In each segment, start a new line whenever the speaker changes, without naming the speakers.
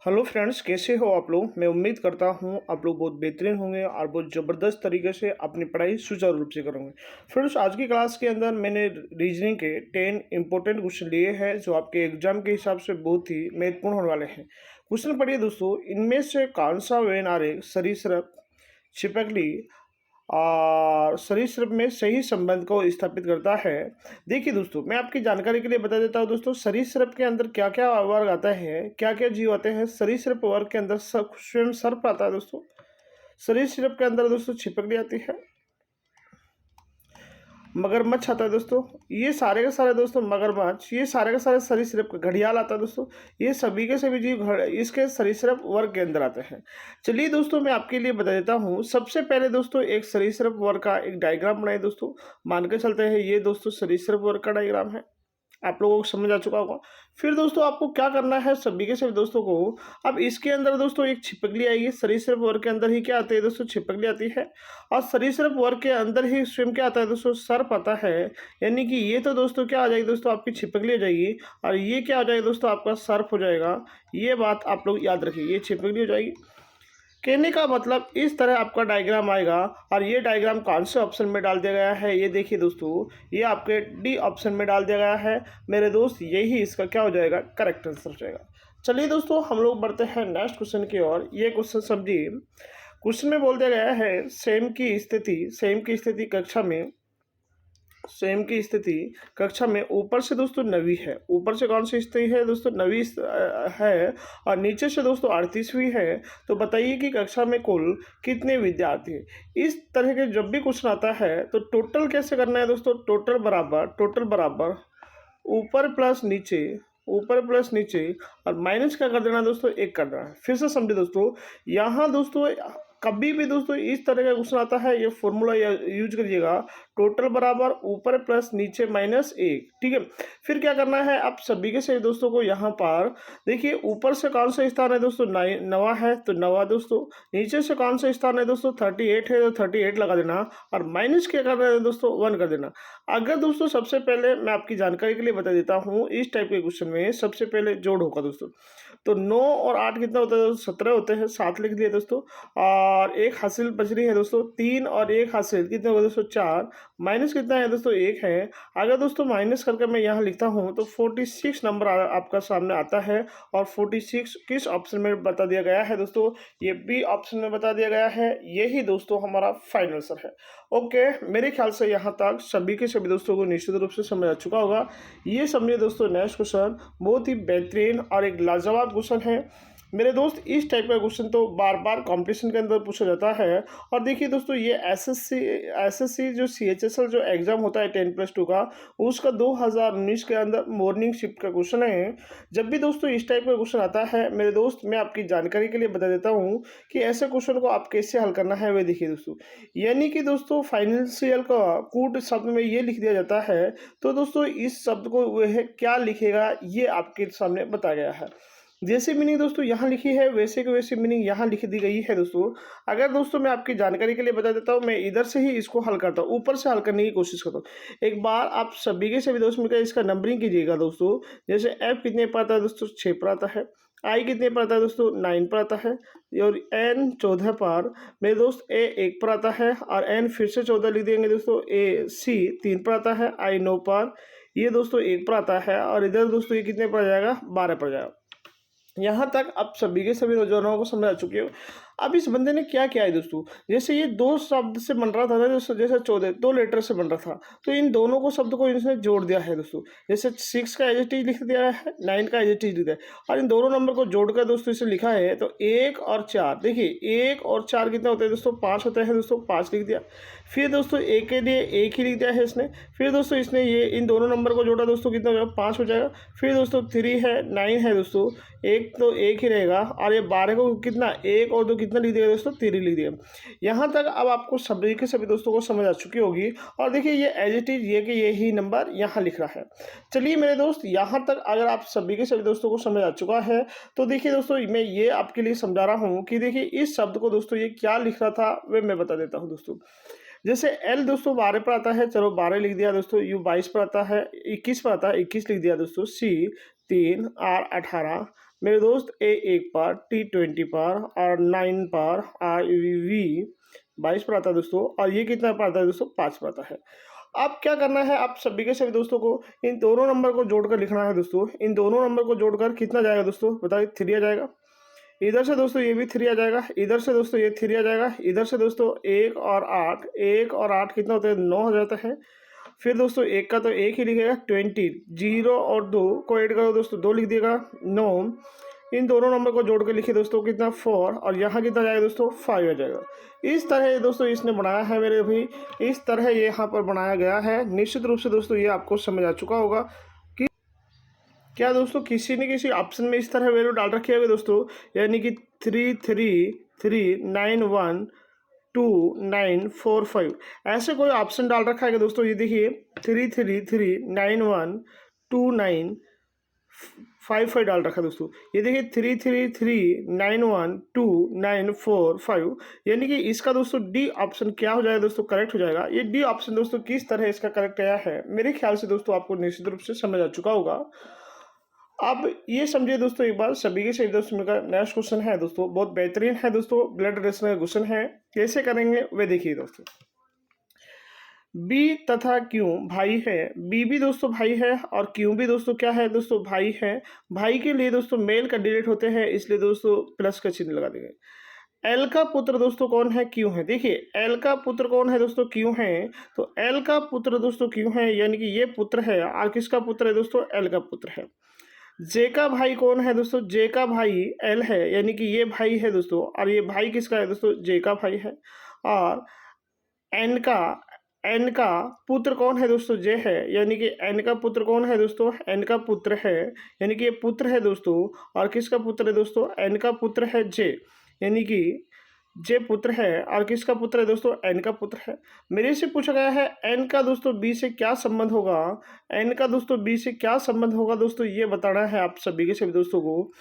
Hello friends, कैसे हो आप लोग। मैं उम्मीद करता हूँ आप लोग बहुत बेहतरीन होंगे और बहुत ज़बरदस्त तरीके से अपनी पढ़ाई सुचारू रूप से करोगे। फ्रेंड्स, आज की क्लास के अंदर मैंने रीजनिंग के 10 इंपॉर्टेंट क्वेश्चन लिए हैं जो आपके एग्जाम के हिसाब से बहुत ही महत्वपूर्ण होने वाले हैं। क्वेश्चन पढ़िए दोस्तों। इनमें से कौन सा वेन आरेख सरीसृप, छिपकली और सरीसृप में सही संबंध को स्थापित करता है। देखिए दोस्तों, मैं आपकी जानकारी के लिए बता देता हूँ दोस्तों, सरीसृप के अंदर क्या क्या वर्ग आता है, क्या क्या जीव आते हैं। सरीसृप वर्ग के अंदर स्वयं सर्प आता है दोस्तों। सरीसृप के अंदर दोस्तों छिपकली आती है, मगरमच्छ आता है दोस्तों। ये सारे के सारे दोस्तों मगरमच्छ, ये सारे के सारे सरीसृप, घड़ियाल आता है दोस्तों। ये सभी के सभी जीव इसके सरीसृप वर्ग के अंदर आते हैं। चलिए दोस्तों, मैं आपके लिए बता देता हूँ। सबसे पहले दोस्तों एक सरीसृप वर्ग का एक डायग्राम बनाए दोस्तों। मान के चलते हैं ये दोस्तों सरीसृप वर्ग का डायग्राम है, आप लोगों को समझ आ चुका होगा। फिर दोस्तों आपको क्या करना है, सभी के सभी दोस्तों को, अब इसके अंदर दोस्तों एक छिपकली आएगी। सरीसृप वर्ग के अंदर ही क्या आती है दोस्तों, छिपकली आती है। और सरीसृप वर्ग के अंदर ही स्वयं क्या आता है दोस्तों, सर्प आता है। यानी कि ये तो दोस्तों क्या आ जाएगी दोस्तों, आपकी छिपकली आ जाएगी और ये क्या हो जाएगा दोस्तों, आपका सर्प हो जाएगा। ये बात आप लोग याद रखिए, ये छिपकली हो जाएगी। कहने का मतलब इस तरह आपका डायग्राम आएगा। और ये डायग्राम कौन से ऑप्शन में डाल दिया गया है, ये देखिए दोस्तों, ये आपके डी ऑप्शन में डाल दिया गया है मेरे दोस्त। यही इसका क्या हो जाएगा, करेक्ट आंसर हो जाएगा। चलिए दोस्तों, हम लोग बढ़ते हैं नेक्स्ट क्वेश्चन की ओर। ये क्वेश्चन समझिए। क्वेश्चन में बोल दिया गया है सेम की स्थिति कक्षा में, सेम की स्थिति कक्षा में ऊपर से दोस्तों नवी है। ऊपर से कौन सी स्थिति है दोस्तों, नवी है। और नीचे से दोस्तों 38वीं है। तो बताइए कि कक्षा में कुल कितने विद्यार्थी हैं। इस तरह के जब भी क्वेश्चन आता है तो टोटल कैसे करना है दोस्तों, टोटल बराबर ऊपर प्लस नीचे और माइनस क्या कर देना दोस्तों, 1 कर देना। फिर से समझे दोस्तों, यहाँ दोस्तों कभी भी दोस्तों इस तरह का क्वेश्चन आता है, ये फॉर्मूला यूज करिएगा, टोटल बराबर ऊपर प्लस नीचे -1। ठीक है। फिर क्या करना है, आप सभी के सभी दोस्तों को यहाँ पर देखिए, ऊपर से कौन सा स्थान है दोस्तों, नवा है तो नवा दोस्तों। नीचे से कौन सा स्थान है दोस्तों, 38 है तो 38 लगा देना। और माइनस क्या करना है दोस्तों, 1 कर देना। अगर दोस्तों सबसे पहले मैं आपकी जानकारी के लिए बता देता हूँ, इस टाइप के क्वेश्चन में सबसे पहले जोड़ होगा दोस्तों। तो 9 और 8 कितना होता है दोस्तों, 17 होते हैं, 7 लिख दिए दोस्तों। और एक हासिल बच रही है दोस्तों, 3 और 1 हासिल कितने होगा दोस्तों, 4। माइनस कितना है दोस्तों, 1 है। अगर दोस्तों माइनस करके मैं यहाँ लिखता हूँ तो 46 नंबर आपका सामने आता है। और 46 किस ऑप्शन में बता दिया गया है दोस्तों, ये बी ऑप्शन में बता दिया गया है। यही दोस्तों हमारा फाइनल आंसर है। ओके, मेरे ख्याल से यहाँ तक सभी के सभी दोस्तों को निश्चित रूप से समझ आ चुका होगा। ये समझिए दोस्तों, नेक्स्ट क्वेश्चन बहुत ही बेहतरीन और एक लाजवाब क्वेश्चन है मेरे दोस्त। इस टाइप का क्वेश्चन तो बार बार कंपटीशन के अंदर पूछा जाता है। और देखिए दोस्तों, ये एसएससी जो सीएचएसएल जो एग्जाम होता है 10+2 का, उसका 2019 के अंदर मॉर्निंग शिफ्ट का क्वेश्चन है। जब भी दोस्तों इस टाइप का क्वेश्चन आता है मेरे दोस्त, मैं आपकी जानकारी के लिए बता देता हूँ कि ऐसे क्वेश्चन को आप कैसे हल करना है। वे देखिए दोस्तों, यानी कि दोस्तों फाइनेंशियल का कूट शब्द में ये लिख दिया जाता है। तो दोस्तों इस शब्द को वह क्या लिखेगा, ये आपके सामने बताया गया है। जैसे मीनिंग दोस्तों यहाँ लिखी है, वैसे की वैसे मीनिंग यहाँ लिख दी गई है दोस्तों। अगर दोस्तों मैं आपकी जानकारी के लिए बता देता हूँ, मैं इधर से ही इसको हल करता हूँ, ऊपर से हल करने की कोशिश करता हूँ। एक बार आप सभी के सभी दोस्त मिलकर इसका नंबरिंग कीजिएगा दोस्तों। जैसे एफ कितने पर आता है दोस्तों, 6 पर आता है। आई कितने पर आता है दोस्तों, 9 पर आता है। और एन 14 पर मेरे दोस्त ए 1 पर आता है। और एन फिर से 14 लिख देंगे दोस्तों। ए सी 3 पर आता है। आई 9 पर, ये दोस्तों 1 पर आता है। और इधर दोस्तों ये कितने पर जाएगा, 12 पर जाएगा। यहाँ तक आप सभी के सभी नौजवानों को समझ आ चुके हो। अब इस बंदे ने क्या किया है दोस्तों, जैसे ये 2 शब्द से बन रहा था ना दोस्तों, जैसे 14 2 लेटर से बन रहा था, तो इन दोनों को शब्द को इसने जोड़ दिया है दोस्तों। जैसे 6 का एडजेक्टिव लिख दिया है, 9 का एडजेक्टिव लिख दिया है, और इन दोनों नंबर को जोड़कर दोस्तों इसे लिखा है। तो 1 और 4, देखिए 1 और 4 कितना होता है दोस्तों, 5 होता है दोस्तों, 5 लिख दिया। फिर दोस्तों एक के लिए 1 ही लिख दिया है इसने। फिर दोस्तों इसने ये इन दोनों नंबर को जोड़ा दोस्तों, कितना हो जाएगा, 5 हो जाएगा। फिर दोस्तों 3 है, 9 है दोस्तों, एक तो 1 ही रहेगा। और ये 12 को कितना, 1 और 2 कितना लिख दिया दोस्तों, 3 लिख दिया। यहाँ तक अब आपको सभी के सभी दोस्तों को समझ आ चुकी होगी। और देखिए ये एडजेक्टिव ये कि यही नंबर यहाँ लिख रहा है। चलिए मेरे दोस्त, यहाँ तक अगर आप सभी के सभी दोस्तों को समझ आ चुका है तो देखिए दोस्तों, मैं ये आपके लिए समझा रहा हूँ कि देखिए इस शब्द को दोस्तों ये क्या लिख रहा था, वे मैं बता देता हूँ दोस्तों। जैसे एल दोस्तों 12 पर आता है, चलो 12 लिख दिया दोस्तों। यू 22 पर आता है, 21 पर आता है, 21 लिख दिया दोस्तों। सी 3 आर 18, मेरे दोस्त ए 1 पर, टी 20 पर और 9 पर, आई वी 22 पर आता है दोस्तों, और ये कितना पर आता है दोस्तों, 5 पर आता है। अब क्या करना है, आप सभी के सभी दोस्तों को इन दोनों नंबर को जोड़कर लिखना है दोस्तों। इन दोनों नंबर को जोड़कर कितना जाएगा दोस्तों, बताइए, 3 आ जाएगा। इधर से दोस्तों ये भी 3 आ जाएगा, इधर से दोस्तों ये 3 आ जाएगा, इधर से दोस्तों 1 और 8, 1 और 8 कितना होता है, 9 हो जाता है। फिर दोस्तों एक का तो एक ही लिखेगा, 20, 0 और 2 को ऐड करो दोस्तों, 2 लिख देगा, 9। इन दोनों नंबर को जोड़ के लिखिए दोस्तों, कितना, 4, और यहाँ कितना जाएगा दोस्तों, 5 आ जाएगा। इस तरह दोस्तों इसने बनाया है मेरे भाई, इस तरह ये यहाँ पर बनाया गया है। निश्चित रूप से दोस्तों ये आपको समझ आ चुका होगा कि क्या दोस्तों किसी न किसी ऑप्शन में इस तरह वैल्यू डाल रखी है दोस्तों, यानी कि 333912945 ऐसे कोई ऑप्शन डाल रखा है दोस्तों। ये देखिए 333912955 डाल रखा है दोस्तों। ये देखिए 333912945, यानी कि इसका दोस्तों डी ऑप्शन क्या हो जाएगा दोस्तों, करेक्ट हो जाएगा। ये डी ऑप्शन दोस्तों किस तरह इसका करेक्ट आया है, मेरे ख्याल से दोस्तों आपको निश्चित रूप से समझ आ चुका होगा। अब ये समझिए दोस्तों एक बार, सभी के सभी दोस्तों का नेक्स्ट क्वेश्चन है दोस्तों, बहुत बेहतरीन है दोस्तों, ब्लड रिलेशन का क्वेश्चन है। कैसे करेंगे वे देखिए दोस्तों। बी तथा क्यू भाई है, बी भी दोस्तों भाई है और क्यू भी दोस्तों क्या है दोस्तों, भाई है। भाई के लिए दोस्तों मेल कैंडिडेट होते हैं, इसलिए दोस्तों प्लस का चिन्ह लगा देंगे। एल का पुत्र दोस्तों कौन है, क्यू है। देखिए एल का पुत्र कौन है दोस्तों, क्यू है। तो एल का पुत्र दोस्तों क्यू है, यानी कि ये पुत्र है। और किसका पुत्र है दोस्तों, एल का पुत्र है। जे का भाई कौन है दोस्तों, जे का भाई एल है, यानी कि ये भाई है दोस्तों, और ये भाई किसका है दोस्तों, जे का भाई है। और एन का पुत्र कौन है दोस्तों, जे है, यानी कि एन का पुत्र कौन है दोस्तों, एन का पुत्र है, यानी कि ये पुत्र है दोस्तों। और किसका पुत्र है दोस्तों, एन का पुत्र है जे, यानी कि जे पुत्र है। और किसका पुत्र है दोस्तों, एन का पुत्र है। मेरे से पूछा गया है एन का दोस्तों बी से क्या संबंध होगा, एन का दोस्तों बी से क्या संबंध होगा दोस्तों, ये बताना है आप सभी के सभी दोस्तों को।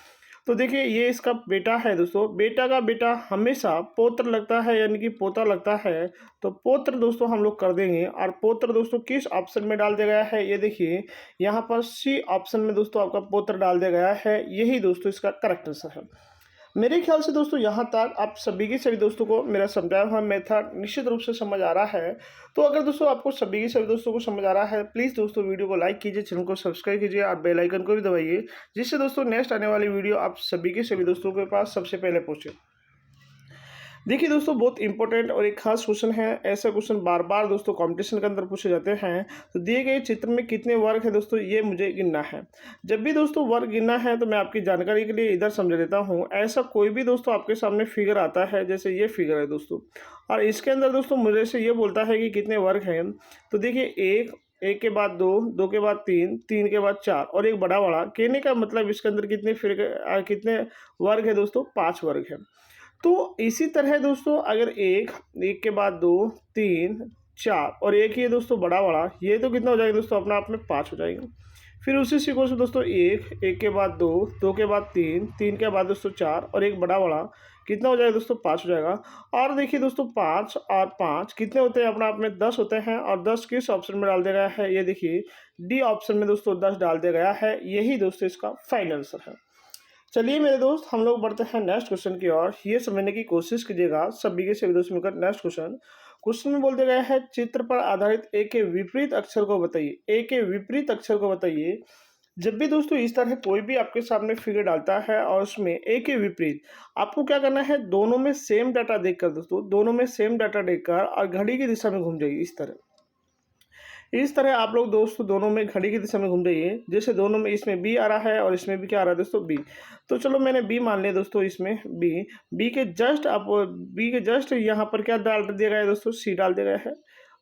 तो देखिए ये इसका बेटा है दोस्तों, बेटा का बेटा हमेशा पौत्र लगता है, यानी कि पोता लगता है। तो पौत्र दोस्तों हम लोग कर देंगे। और पौत्र दोस्तों किस ऑप्शन में डाल दिया गया है, ये देखिए यहाँ पर सी ऑप्शन में दोस्तों आपका पौत्र डाल दिया गया है। यही दोस्तों इसका करेक्ट आंसर है। मेरे ख्याल से दोस्तों यहाँ तक आप सभी के सभी दोस्तों को मेरा समझाया हुआ मेथड निश्चित रूप से समझ आ रहा है। तो अगर दोस्तों आपको सभी के सभी दोस्तों को समझ आ रहा है, प्लीज़ दोस्तों वीडियो को लाइक कीजिए, चैनल को सब्सक्राइब कीजिए और बेल आइकन को भी दबाइए, जिससे दोस्तों नेक्स्ट आने वाली वीडियो आप सभी के सभी दोस्तों के पास सबसे पहले पहुँचे। देखिए दोस्तों बहुत इंपॉर्टेंट और एक खास क्वेश्चन है। ऐसा क्वेश्चन बार बार दोस्तों कंपटीशन के अंदर पूछे जाते हैं। तो दिए गए चित्र में कितने वर्ग है दोस्तों, ये मुझे गिनना है। जब भी दोस्तों वर्ग गिनना है तो मैं आपकी जानकारी के लिए इधर समझा देता हूँ। ऐसा कोई भी दोस्तों आपके सामने फिगर आता है, जैसे ये फिगर है दोस्तों, और इसके अंदर दोस्तों मुझे से ये बोलता है कि कितने वर्ग हैं। तो देखिए एक के बाद दो के बाद तीन के बाद 4 और एक बड़ा वाला। कहने का मतलब इसके अंदर कितने वर्ग है दोस्तों, 5 वर्ग है। तो इसी तरह दोस्तों अगर एक के बाद 2 3 4 और एक ही दोस्तों बड़ा वाला, ये तो कितना हो जाएगा दोस्तों, अपना आप में 5 हो जाएगा। फिर उसी सीक्वेंस से दोस्तों एक के बाद 2 के बाद 3 के बाद दोस्तों 4 और एक बड़ा वाला, कितना हो जाएगा दोस्तों, 5 हो जाएगा। और देखिए दोस्तों 5 और 5 कितने होते हैं, अपना आप में 10 होते हैं। और 10 किस ऑप्शन में डाल दिया गया है, ये देखिए डी ऑप्शन में दोस्तों 10 डाल दिया गया है। यही दोस्तों इसका फाइनल आंसर है। चलिए मेरे दोस्त हम लोग बढ़ते हैं नेक्स्ट क्वेश्चन की ओर। ये समझने की कोशिश कीजिएगा सभी के सभी दोस्त मिलकर। नेक्स्ट क्वेश्चन में बोल दिया गया है, चित्र पर आधारित ए के विपरीत अक्षर को बताइए। ए के विपरीत अक्षर को बताइए। जब भी दोस्तों इस तरह कोई भी आपके सामने फिगर डालता है और उसमें ए के विपरीत आपको क्या करना है, दोनों में सेम डाटा देखकर दोस्तों, दोनों में सेम डाटा देखकर और घड़ी की दिशा में घूम जाइए। इस तरह आप लोग दोस्तों दोनों में घड़ी की दिशा में घूम जाइए। जैसे दोनों में इसमें बी आ रहा है और इसमें भी क्या आ रहा है दोस्तों, बी। तो चलो मैंने बी मान लिया दोस्तों, इसमें बी के जस्ट यहाँ पर क्या डाल दिया गया है दोस्तों, सी डाल दिया गया है।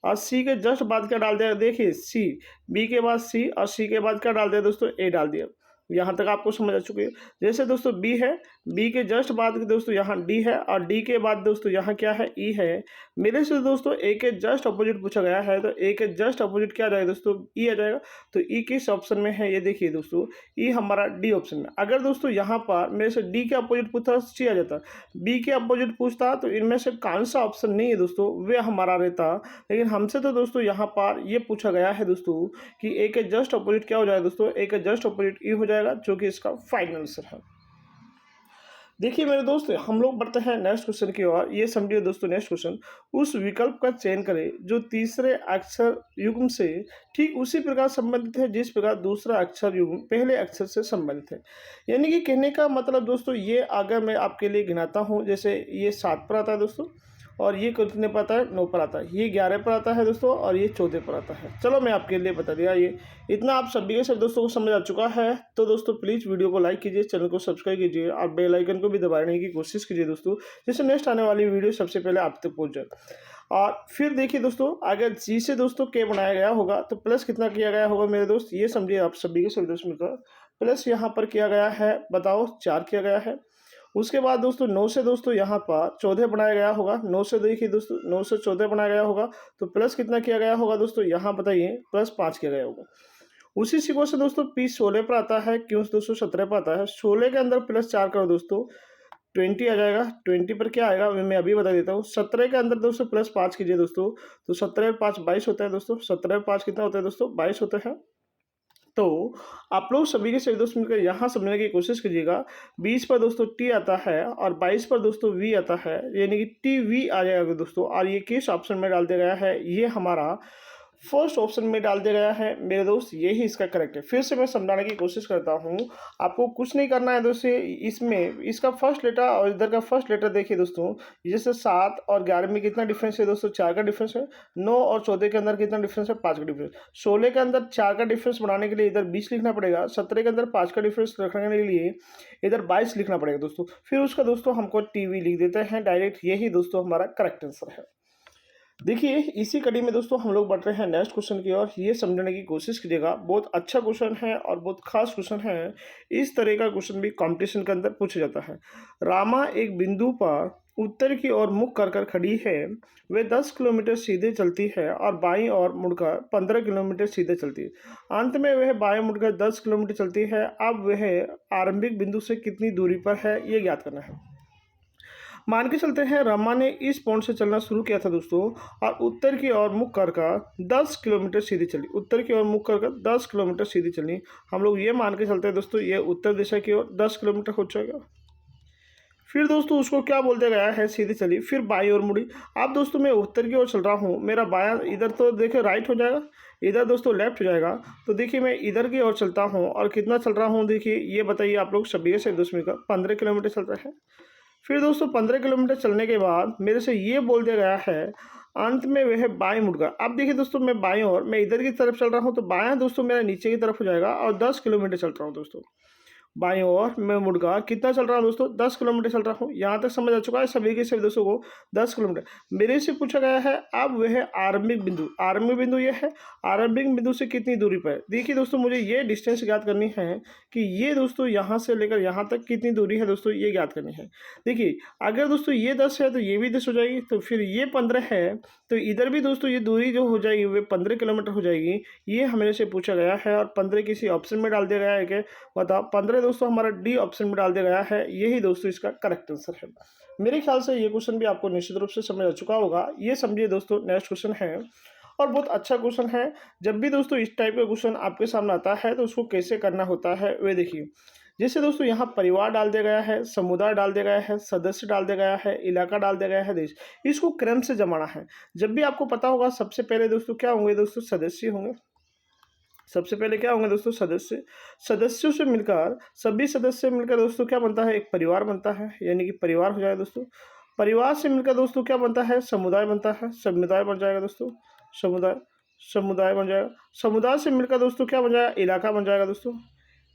और सी के जस्ट बाद क्या डाल दिया, देखिए सी, बी के बाद सी और सी के बाद क्या डाल दिया दोस्तों, ए डाल दिया। यहाँ तक आपको समझ आ चुकी है। जैसे दोस्तों बी है, बी के जस्ट बाद दोस्तों यहाँ डी है और डी के बाद दोस्तों यहाँ क्या है, ई है। मेरे से दोस्तों ए के जस्ट अपोजिट पूछा गया है, तो ए के जस्ट अपोजिट क्या आ जाएगा दोस्तों, ई आ जाएगा। तो ई किस ऑप्शन में है, ये देखिए दोस्तों, ई हमारा डी ऑप्शन में। अगर दोस्तों यहाँ पर मेरे से डी के अपोजिट पूछता सी आ जाता, बी के अपोजिट पूछता तो इनमें से कौन सा ऑप्शन नहीं है दोस्तों, वे हमारा रहता। लेकिन हमसे तो दोस्तों यहाँ पर ये पूछा गया है दोस्तों कि ए के जस्ट अपोजिट क्या हो जाएगा दोस्तों, ए के जस्ट अपोजिट ई हो जाएगा, जो कि इसका फाइनल आंसर है। देखिए मेरे दोस्त, हम लोग बढ़ते हैं नेक्स्ट क्वेश्चन की ओर। ये समझिए दोस्तों नेक्स्ट क्वेश्चन, उस विकल्प का चयन करें जो तीसरे अक्षर युग्म से ठीक उसी प्रकार संबंधित है जिस प्रकार दूसरा अक्षर युग्म पहले अक्षर से संबंधित है। यानी कि कहने का मतलब दोस्तों, ये अगर मैं आपके लिए गिनाता हूँ, जैसे ये 7 पर आता है दोस्तों, और ये कितने पर आता है, 9 पर आता है, ये 11 पर आता है दोस्तों, और ये 14 पर आता है। चलो मैं आपके लिए बता दिया। ये इतना आप सभी के सब दोस्तों को समझ आ चुका है। तो दोस्तों प्लीज़ वीडियो को लाइक कीजिए, चैनल को सब्सक्राइब कीजिए और बेल आइकन को भी दबाने की कोशिश कीजिए दोस्तों, जिससे नेक्स्ट आने वाली वीडियो सबसे पहले आप तक पहुँच जाए। और फिर देखिए दोस्तों, अगर जी से दोस्तों के बनाया गया होगा तो प्लस कितना किया गया होगा मेरे दोस्त, ये समझिए आप सभी के सभी दोस्त मिलकर। प्लस यहाँ पर किया गया है, बताओ 4 किया गया है। उसके बाद दोस्तों 9 से दोस्तों यहाँ पर 14 बनाया गया होगा। 9 से देखिए दोस्तों, 9 से 14 बनाया गया होगा, तो प्लस कितना किया गया होगा दोस्तों, यहाँ बताइए, प्लस 5 किया गया होगा। उसी सिक्वेंस से दोस्तों पी 16 पर आता है, क्यों दोस्तों 17 पर आता है। 16 के अंदर प्लस 4 करो दोस्तों, 20 आ जाएगा। 20 पर क्या आएगा मैं अभी बता देता हूँ। 17 के अंदर दोस्तों प्लस 5 कीजिए दोस्तों, तो 17 और 5 22 होता है दोस्तों। 17 और 5 कितना होता है दोस्तों, 22 होता है। तो आप लोग सभी के सभी दोस्त मिलकर यहाँ समझने की कोशिश कीजिएगा। 20 पर दोस्तों टी आता है और 22 पर दोस्तों वी आता है, यानी कि टी वी आ जाएगा दोस्तों। और ये किस ऑप्शन में डाल दिया गया है, ये हमारा फर्स्ट ऑप्शन में डाल दिया गया है मेरे दोस्त, यही इसका करेक्ट है। फिर से मैं समझाने की कोशिश करता हूँ, आपको कुछ नहीं करना है दोस्तों। इसमें इसका फर्स्ट लेटर और इधर का फर्स्ट लेटर देखिए दोस्तों, जैसे 7 और 11 में कितना डिफरेंस है दोस्तों, 4 का डिफरेंस है। 9 और 14 के अंदर कितना डिफरेंस है, 5 का डिफरेंस। 16 के अंदर 4 का डिफरेंस बनाने के लिए इधर 20 लिखना पड़ेगा। 17 के अंदर 5 का डिफरेंस रखने के लिए इधर 22 लिखना पड़ेगा दोस्तों। फिर उसका दोस्तों हमको टीवी लिख देते हैं डायरेक्ट, यही दोस्तों हमारा करेक्ट आंसर है। देखिए इसी कड़ी में दोस्तों हम लोग बढ़ रहे हैं नेक्स्ट क्वेश्चन की ओर। ये समझने की कोशिश कीजिएगा, बहुत अच्छा क्वेश्चन है और बहुत खास क्वेश्चन है। इस तरह का क्वेश्चन भी कंपटीशन के अंदर पूछा जाता है। रामा एक बिंदु पर उत्तर की ओर मुख कर खड़ी है। वे 10 किलोमीटर सीधे चलती है और बाईं ओर मुड़कर 15 किलोमीटर सीधे चलती है। अंत में वह बाएं मुड़कर 10 किलोमीटर चलती है। अब वह आरंभिक बिंदु से कितनी दूरी पर है, ये ज्ञात करना है। मान के चलते हैं रमा ने इस पॉइंट से चलना शुरू किया था दोस्तों, और उत्तर की ओर मुख कर 10 किलोमीटर सीधी चली। उत्तर की ओर मुख कर 10 किलोमीटर सीधी चली। हम लोग ये मान के चलते हैं दोस्तों, ये उत्तर दिशा की ओर 10 किलोमीटर हो जाएगा। फिर दोस्तों उसको क्या बोल दिया गया है, सीधी चली, फिर बाई ओर मुड़ी। अब दोस्तों मैं उत्तर की ओर चल रहा हूँ, मेरा बायां इधर तो देखिए राइट हो जाएगा, इधर दोस्तों लेफ्ट हो जाएगा। तो देखिए मैं इधर की ओर चलता हूँ और कितना चल रहा हूँ, देखिए ये बताइए आप लोग सभी से दोस्त मिलकर 15 किलोमीटर चल रहा है। फिर दोस्तों 15 किलोमीटर चलने के बाद मेरे से ये बोल दिया गया है अंत में वह बाएं मुड़ गया। अब देखिए दोस्तों मैं बाएं और मैं इधर की तरफ चल रहा हूँ, तो बायां दोस्तों मेरा नीचे की तरफ हो जाएगा और 10 किलोमीटर चल रहा हूँ दोस्तों। बाईं ओर मैं मुड़गा कितना चल रहा हूँ दोस्तों, 10 किलोमीटर चल रहा हूँ। यहाँ तक समझ आ चुका है सभी के सभी दोस्तों को, 10 किलोमीटर। मेरे से पूछा गया है अब वह आरंभिक बिंदु, आरंभिक बिंदु ये है, आरंभिक बिंदु से कितनी दूरी पर है। देखिए दोस्तों मुझे ये डिस्टेंस ज्ञात करनी है कि ये दोस्तों यहाँ से लेकर यहाँ तक कितनी दूरी है दोस्तों, ये ज्ञात करनी है। देखिए अगर दोस्तों ये 10 है तो ये भी 10 हो जाएगी, तो फिर ये 15 है तो इधर भी दोस्तों ये दूरी जो हो जाएगी वे 15 किलोमीटर हो जाएगी। ये हमारे से पूछा गया है और 15 किसी ऑप्शन में डाल दिया गया है कि बताओ। 15 दोस्तों हमारा डी ऑप्शन में डाल दिया गया है, यही दोस्तों इसका करेक्ट आंसर है। मेरे ख्याल से ये क्वेश्चन भी आपको निश्चित रूप से समझ आ चुका होगा। ये समझिए दोस्तों नेक्स्ट क्वेश्चन है और बहुत अच्छा क्वेश्चन है। जब भी दोस्तों इस टाइप का क्वेश्चन आपके सामने आता है तो उसको कैसे करना होता है वे देखिए। जैसे दोस्तों यहाँ परिवार डाल दिया गया है, समुदाय डाल दिया गया है, सदस्य डाल दिया गया है, इलाका डाल दिया गया है, देश, इसको क्रम से जमाना है। जब भी आपको पता होगा सबसे पहले दोस्तों क्या होंगे दोस्तों, सदस्य होंगे। सबसे पहले क्या होंगे दोस्तों, सदस्य। सदस्यों से मिलकर सभी सदस्य मिलकर दोस्तों क्या बनता है, एक परिवार बनता है, यानी कि परिवार हो जाएगा दोस्तों। परिवार से मिलकर दोस्तों क्या बनता है, समुदाय बनता है, समुदाय बन जाएगा दोस्तों, समुदाय, समुदाय बन जाएगा। समुदाय से मिलकर दोस्तों क्या बन जाएगा, इलाका बन जाएगा दोस्तों,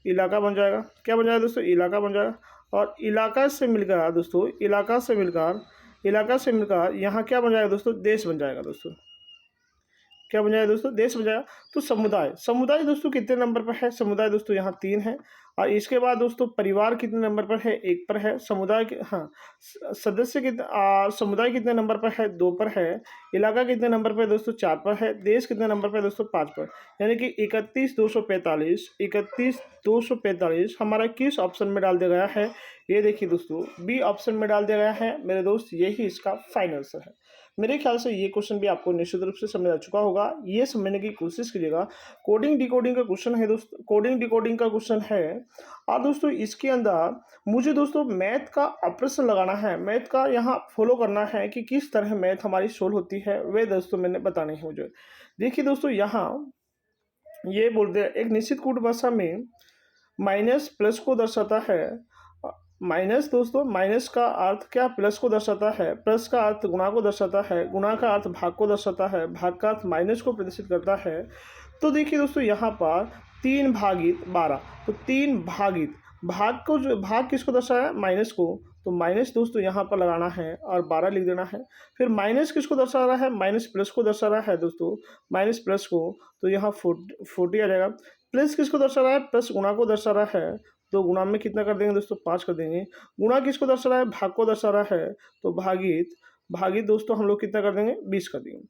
इलाका बन जाएगा। क्या बन जाएगा दोस्तों, इलाका बन जाएगा। और इलाका से मिलकर दोस्तों, इलाका से मिलकर यहाँ क्या बन जाएगा दोस्तों, देश बन जाएगा दोस्तों। क्या बन जाएगा दोस्तों, देश बन जाएगा। तो समुदाय, समुदाय दोस्तों कितने नंबर पर है, समुदाय दोस्तों यहाँ 3 है। और इसके बाद दोस्तों परिवार कितने नंबर पर है, 1 पर है। समुदाय के सदस्य कितने, समुदाय कितने नंबर पर है, 2 पर है। इलाका कितने नंबर पर दोस्तों, 4 पर है। देश कितने नंबर पर दोस्तों, 5 पर। यानी कि 31,245 हमारा किस ऑप्शन में डाल दिया गया है, ये देखिए दोस्तों बी ऑप्शन में डाल दिया गया है मेरे दोस्त, यही इसका फाइनल आंसर है। मेरे ख्याल से ये क्वेश्चन भी आपको निश्चित रूप से समझ आ चुका होगा। ये समझने की कोशिश कीजिएगा। कोडिंग डिकोडिंग का क्वेश्चन है दोस्तों, कोडिंग डिकोडिंग का क्वेश्चन है। और दोस्तों इसके अंदर मुझे दोस्तों मैथ का ऑपरेशन लगाना है, मैथ का यहाँ फॉलो करना है कि किस तरह मैथ हमारी सोल्व होती है, वे दोस्तों मैंने बतानी है मुझे। देखिए दोस्तों यहाँ ये बोलते हैं एक निश्चित कूट भाषा में माइनस प्लस को दर्शाता है। माइनस दोस्तों माइनस का अर्थ क्या प्लस को दर्शाता है, प्लस का अर्थ गुणा को दर्शाता है, गुणा का अर्थ भाग को दर्शाता है, भाग का अर्थ माइनस को प्रदर्शित करता है। तो देखिए दोस्तों यहाँ पर 3 भागित 12, तो 3 भागित भाग को जो भाग किसको दर्शाया माइनस को, तो माइनस दोस्तों यहाँ पर लगाना है और 12 लिख देना है। फिर माइनस किसको दर्शा रहा है, माइनस प्लस को दर्शा रहा है दोस्तों, माइनस प्लस को, तो यहाँ 40 आ जाएगा। प्लस किसको दर्शा रहा है, प्लस गुणा को दर्शा रहा है, तो गुणा में कितना कर देंगे दोस्तों 5 कर देंगे। गुणा किसको दर्शा रहा है, भाग को दर्शा रहा है, तो भागित भागित दोस्तों हम लोग कितना कर देंगे 20 कर देंगे।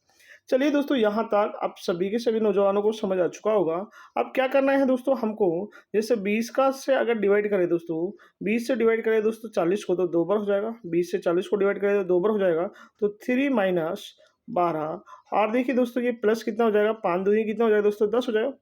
चलिए दोस्तों यहाँ तक आप सभी के सभी नौजवानों को समझ आ चुका होगा। अब क्या करना है दोस्तों हमको, जैसे 20 का से अगर डिवाइड करें दोस्तों, 20 से डिवाइड करें दोस्तों 40 को, तो 2 बार हो जाएगा। 20 से 40 को डिवाइड करें तो 2 बार हो जाएगा, तो 3 माइनस 12। और देखिए दोस्तों ये प्लस कितना हो जाएगा, 5 दूनी कितना हो जाएगा दोस्तों 10 हो जाएगा।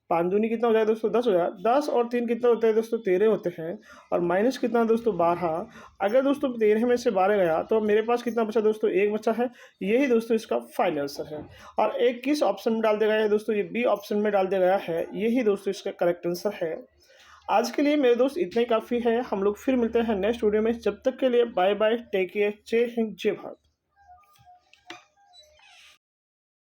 5 दूनी कितना हो जाएगा दोस्तों 10 हो जाएगा। 10 और 3 कितना होता है दोस्तों 13 होते हैं। और माइनस कितना दोस्तों 12। अगर दोस्तों 13 में से 12 गया तो मेरे पास कितना बचा दोस्तों 1 बचा है। यही दोस्तों इसका फाइनल आंसर है। और एक किस ऑप्शन में डाल दिया गया है दोस्तों, ये बी ऑप्शन में डाल दिया गया है। यही दोस्तों इसका करेक्ट आंसर है। आज के लिए मेरे दोस्त इतना ही काफ़ी है। हम लोग फिर मिलते हैं नेक्स्ट वीडियो में। जब तक के लिए बाय बाय, टेक केयर, जय हिंद जय भारत।